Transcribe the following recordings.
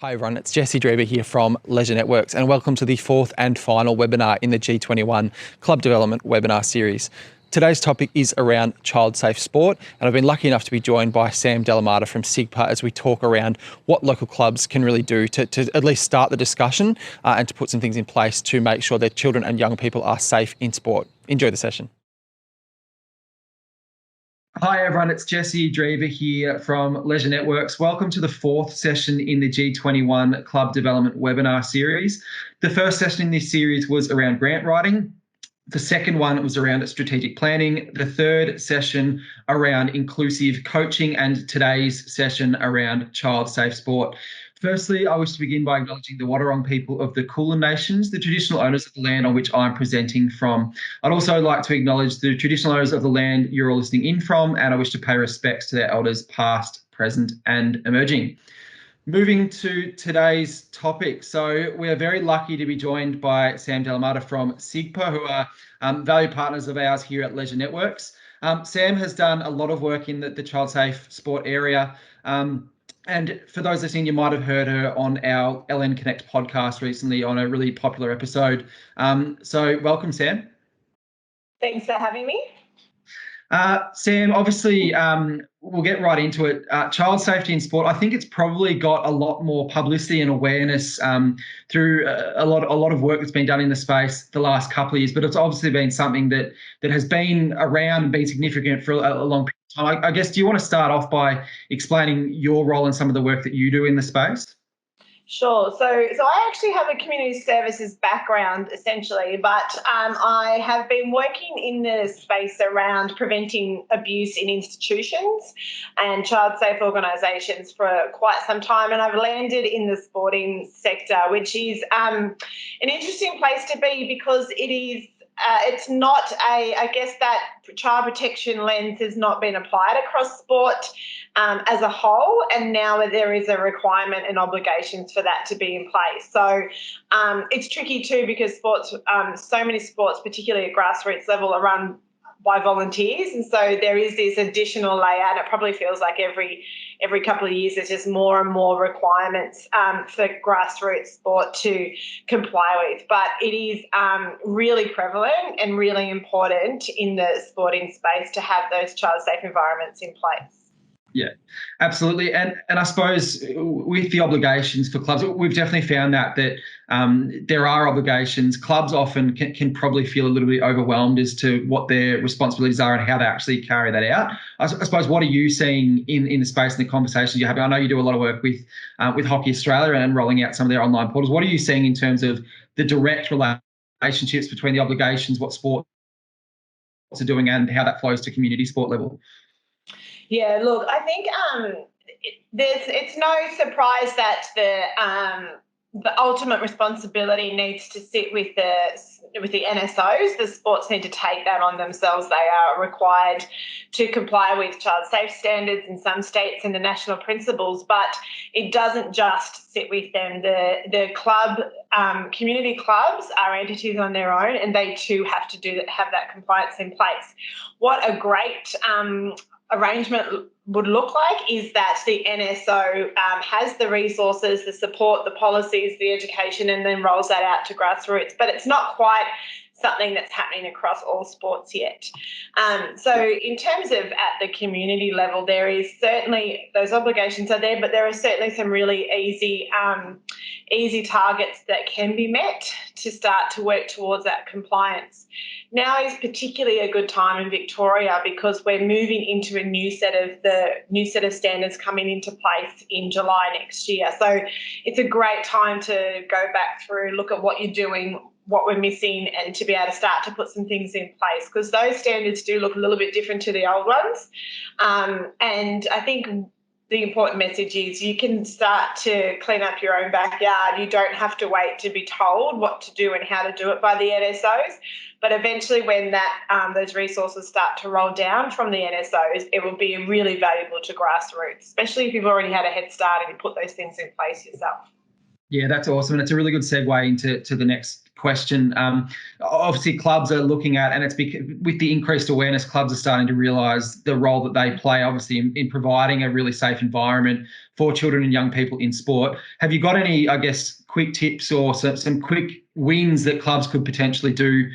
Hi everyone, it's Jesse Drever here from Leisure Networks and welcome to the fourth and final webinar in the G21 Club Development webinar series. Today's topic is around child-safe sport, and I've been lucky enough to be joined by Sam Delamata from SIGPA as we talk around what local clubs can really do to at least start the discussion and to put some things in place to make sure that children and young people are safe in sport. Enjoy the session. Hi everyone, it's Jesse Drever here from Leisure Networks. Welcome to the fourth session in the G21 Club Development webinar series. The first session in this series was around grant writing. The second one was around strategic planning. The third session around inclusive coaching, and today's session around child-safe sport. Firstly, I wish to begin by acknowledging the Wadawurrung people of the Kulin Nations, the traditional owners of the land on which I'm presenting from. I'd also like to acknowledge the traditional owners of the land you're all listening in from, and I wish to pay respects to their elders past, present and emerging. Moving to today's topic. So we are very lucky to be joined by Sam Delamata from SIGPA, who are valued partners of ours here at Leisure Networks. Sam has done a lot of work in the child safe sport area. And for those listening, you might have heard her on our LN Connect podcast recently on a really popular episode. So welcome, Sam. Thanks for having me. Sam, obviously, we'll get right into it. Child safety in sport, I think it's probably got a lot more publicity and awareness through a lot of work that's been done in the space the last couple of years, but it's obviously been something that has been around and been significant for a long period of time. I guess, do you want to start off by explaining your role in some of the work that you do in the space? Sure. So I actually have a community services background essentially, but I have been working in the space around preventing abuse in institutions and child safe organisations for quite some time, and I've landed in the sporting sector, which is an interesting place to be because it is. It's not I guess that child protection lens has not been applied across sport as a whole, and now there is a requirement and obligations for that to be in place. So it's tricky too because sports, so many sports, particularly at grassroots level, are run by volunteers, and so there is this additional layer, and it probably feels like every couple of years there's just more and more requirements for grassroots sport to comply with. But it is really prevalent and really important in the sporting space to have those child safe environments in place. Yeah, absolutely. And I suppose with the obligations for clubs, we've definitely found that there are obligations. Clubs often can probably feel a little bit overwhelmed as to what their responsibilities are and how they actually carry that out. I suppose, what are you seeing in the space and the conversations you're having? I know you do a lot of work with Hockey Australia and rolling out some of their online portals. What are you seeing in terms of the direct relationships between the obligations, what sports are doing, and how that flows to community sport level? Yeah, look, I think it's no surprise that the ultimate responsibility needs to sit with the NSOs. The sports need to take that on themselves. They are required to comply with child safe standards in some states and the national principles, but it doesn't just sit with them. The club, community clubs are entities on their own, and they too have to have that compliance in place. What a great arrangement would look like is that the NSO has the resources, the support, the policies, the education, and then rolls that out to grassroots. But it's not quite something that's happening across all sports yet. So in terms of at the community level, there is certainly those obligations are there, but there are certainly some really easy targets that can be met to start to work towards that compliance. Now is particularly a good time in Victoria because we're moving into a new set of standards coming into place in July next year. So it's a great time to go back through, look at what you're doing, what we're missing, and to be able to start to put some things in place because those standards do look a little bit different to the old ones. And I think the important message is you can start to clean up your own backyard. You don't have to wait to be told what to do and how to do it by the NSOs. But eventually when those resources start to roll down from the NSOs, it will be really valuable to grassroots, especially if you've already had a head start and you put those things in place yourself. Yeah, that's awesome. And it's a really good segue into the next question. Obviously, clubs are looking at, and it's with the increased awareness, clubs are starting to realise the role that they play, obviously, in providing a really safe environment for children and young people in sport. Have you got any, I guess, quick tips or some quick wins that clubs could potentially do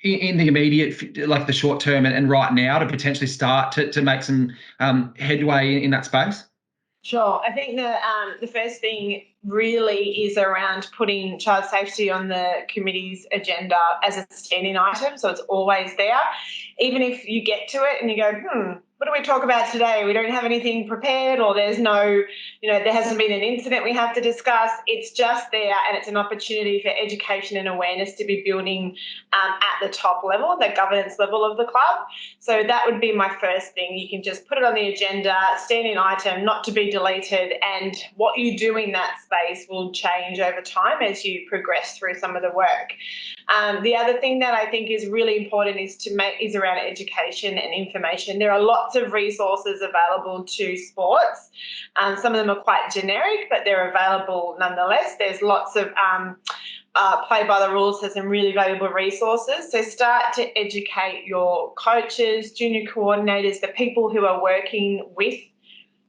in the immediate, like the short term and right now, to potentially start to make some headway in that space? Sure. I think the first thing really is around putting child safety on the committee's agenda as a standing item, so it's always there. Even if you get to it and you go, what do we talk about today? We don't have anything prepared, or there's no, there hasn't been an incident we have to discuss. It's just there, and it's an opportunity for education and awareness to be building at the top level, the governance level of the club. So that would be my first thing. You can just put it on the agenda, standing item, not to be deleted, and what you do in that space will change over time as you progress through some of the work. The other thing that I think is really important is around education and information. There are lots of resources available to sports. Some of them are quite generic, but they're available nonetheless. There's lots of Play by the Rules has some really valuable resources. So start to educate your coaches, junior coordinators, the people who are working with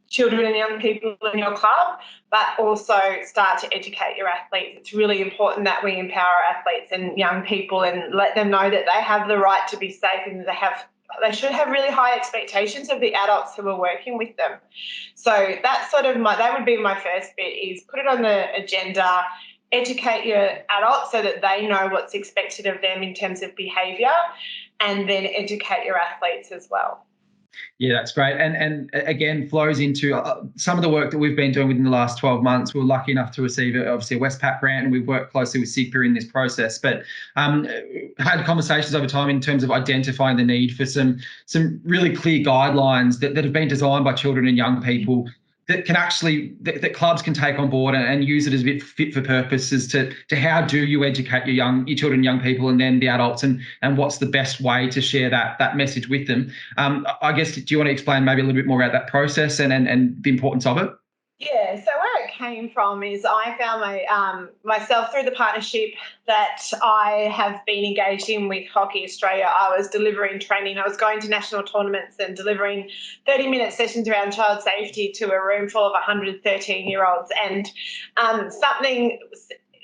children and young people in your club, but also start to educate your athletes. It's really important that we empower athletes and young people and let them know that they have the right to be safe, and they should have really high expectations of the adults who are working with them. So that's that would be my first bit, is put it on the agenda, educate your adults so that they know what's expected of them in terms of behaviour, and then educate your athletes as well. Yeah, that's great. And again, flows into some of the work that we've been doing within the last 12 months. We were lucky enough to receive, obviously, a Westpac grant, and we've worked closely with SIGPA in this process. But had conversations over time in terms of identifying the need for some really clear guidelines that have been designed by children and young people that can actually, that clubs can take on board and use it as a bit fit for purposes to how do you educate your children, young people, and then the adults, and what's the best way to share that message with them. I guess, do you want to explain maybe a little bit more about that process and the importance of it? Yeah, so where it came from is I found myself through the partnership that I have been engaged in with Hockey Australia. I was delivering training. I was going to national tournaments and delivering 30-minute sessions around child safety to a room full of 113-year-olds. And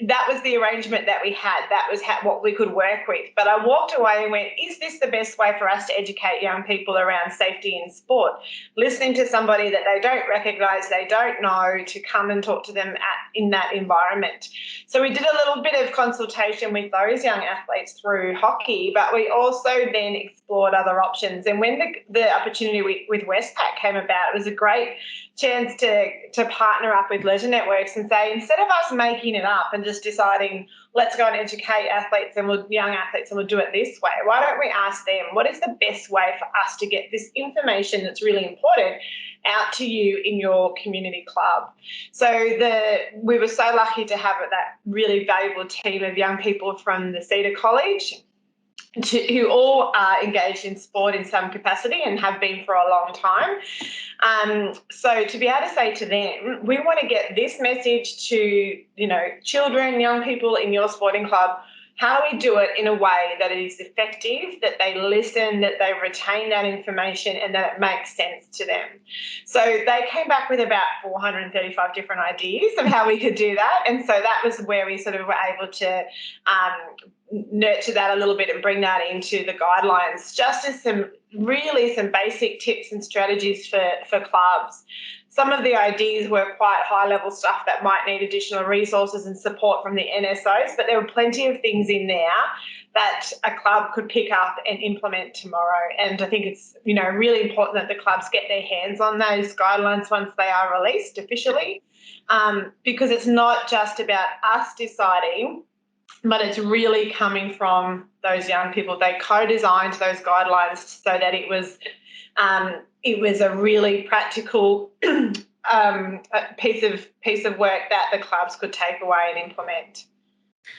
that was the arrangement that we had. That was what we could work with. But I walked away and went, is this the best way for us to educate young people around safety in sport? Listening to somebody that they don't recognise, they don't know, to come and talk to them in that environment. So we did a little bit of consultation with those young athletes through hockey, but we also then explored other options. And when the opportunity with Westpac came about, it was a great chance to partner up with Leisure Networks and say, instead of us making it up and just deciding, let's go and educate athletes and young athletes and we'll do it this way, why don't we ask them, what is the best way for us to get this information that's really important out to you in your community club? So we were so lucky to have that really valuable team of young people from the Cedar College who all are engaged in sport in some capacity and have been for a long time. So to be able to say to them, we want to get this message to, children, young people in your sporting club. How do we do it in a way that it is effective, that they listen, that they retain that information, and that it makes sense to them? So they came back with about 435 different ideas of how we could do that. And so that was where we sort of were able to nurture that a little bit and bring that into the guidelines, just as some basic tips and strategies for clubs. Some of the ideas were quite high-level stuff that might need additional resources and support from the NSOs, but there were plenty of things in there that a club could pick up and implement tomorrow. And I think it's, really important that the clubs get their hands on those guidelines once they are released officially, because it's not just about us deciding, but it's really coming from those young people. They co-designed those guidelines so that it was a really practical piece of work that the clubs could take away and implement.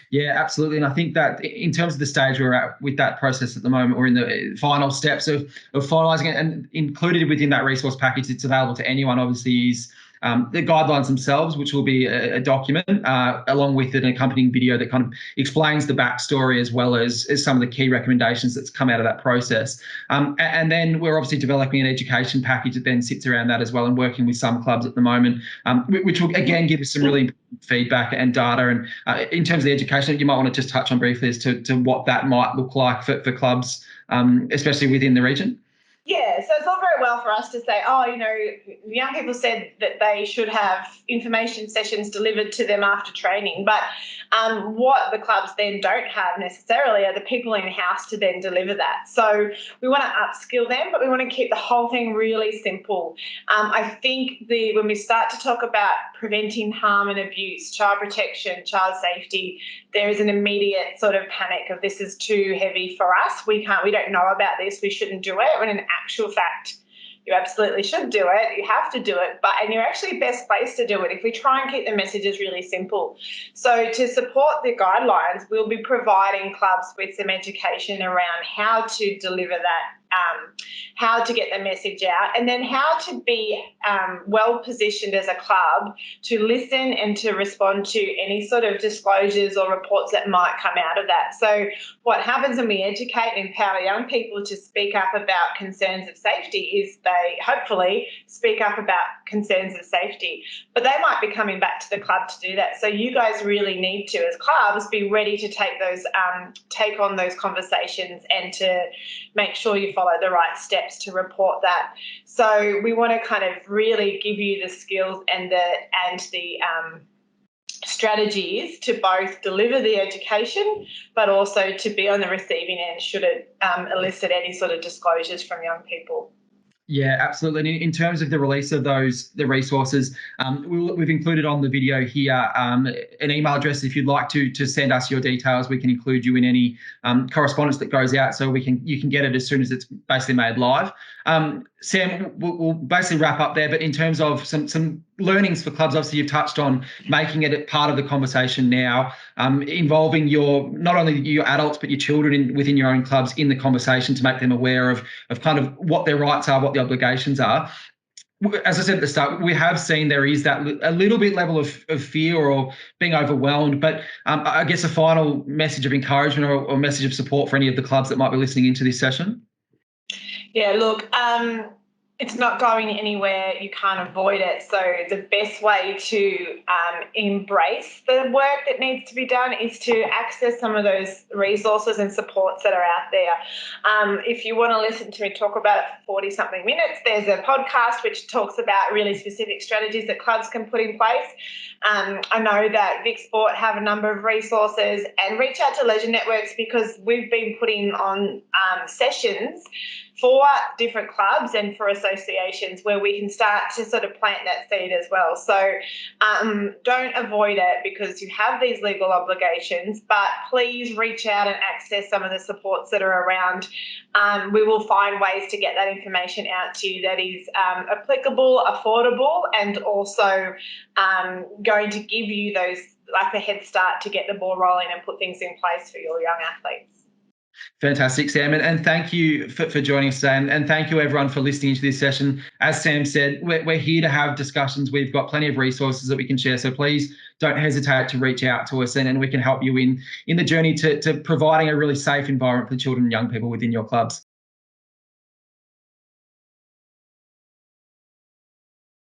Yeah, absolutely. And I think that in terms of the stage we're at with that process at the moment, we're in the final steps of finalising it, and included within that resource package, it's available to anyone, obviously, is the guidelines themselves, which will be a document along with an accompanying video that kind of explains the backstory as well as some of the key recommendations that's come out of that process. And then we're obviously developing an education package that then sits around that as well, and working with some clubs at the moment, which will again give us some really important feedback and data. And in terms of the education, you might want to just touch on briefly as to what that might look like for clubs, especially within the region. Yeah, so it's all very well for us to say, oh, young people said that they should have information sessions delivered to them after training, but what the clubs then don't have necessarily are the people in-house to then deliver that. So we want to upskill them, but we want to keep the whole thing really simple. I think when we start to talk about preventing harm and abuse, child protection, child safety, there is an immediate sort of panic of this is too heavy for us. We don't know about this. We shouldn't do it. When in actual fact, you absolutely should do it. You have to do it, and you're actually best placed to do it if we try and keep the messages really simple. So to support the guidelines, we'll be providing clubs with some education around how to deliver that, how to get the message out, and then how to be well positioned as a club to listen and to respond to any sort of disclosures or reports that might come out of that. So what happens when we educate and empower young people to speak up about concerns of safety is they hopefully speak up about concerns of safety, but they might be coming back to the club to do that. So you guys really need to, as clubs, be ready to take on those conversations and to make sure you follow the right steps to report that. So we want to kind of really give you the skills and the strategies to both deliver the education, but also to be on the receiving end should it elicit any sort of disclosures from young people. Yeah, absolutely. And in terms of the release of the resources, we've included on the video here an email address. If you'd like to send us your details, we can include you in any correspondence that goes out, so you can get it as soon as it's basically made live. Sam, we'll basically wrap up there, but in terms of some learnings for clubs, obviously you've touched on making it part of the conversation now, involving not only your adults but your children within your own clubs in the conversation to make them aware of kind of what their rights are, what the obligations are. As I said at the start, we have seen there is that a little bit level of fear or being overwhelmed, but I guess a final message of encouragement or message of support for any of the clubs that might be listening into this session. Yeah, look, it's not going anywhere. You can't avoid it. So the best way to embrace the work that needs to be done is to access some of those resources and supports that are out there. If you want to listen to me talk about it for 40-something minutes, there's a podcast which talks about really specific strategies that clubs can put in place. I know that Vic Sport have a number of resources, and reach out to Leisure Networks because we've been putting on sessions for different clubs and for associations where we can start to sort of plant that seed as well. So don't avoid it because you have these legal obligations, but please reach out and access some of the supports that are around. We will find ways to get that information out to you that is applicable, affordable, and also going to give you those, like, a head start to get the ball rolling and put things in place for your young athletes. Fantastic, Sam, and thank you for joining us today, and thank you everyone for listening to this session. As Sam said, we're here to have discussions. We've got plenty of resources that we can share, so please don't hesitate to reach out to us, and we can help you in the journey to providing a really safe environment for children and young people within your clubs.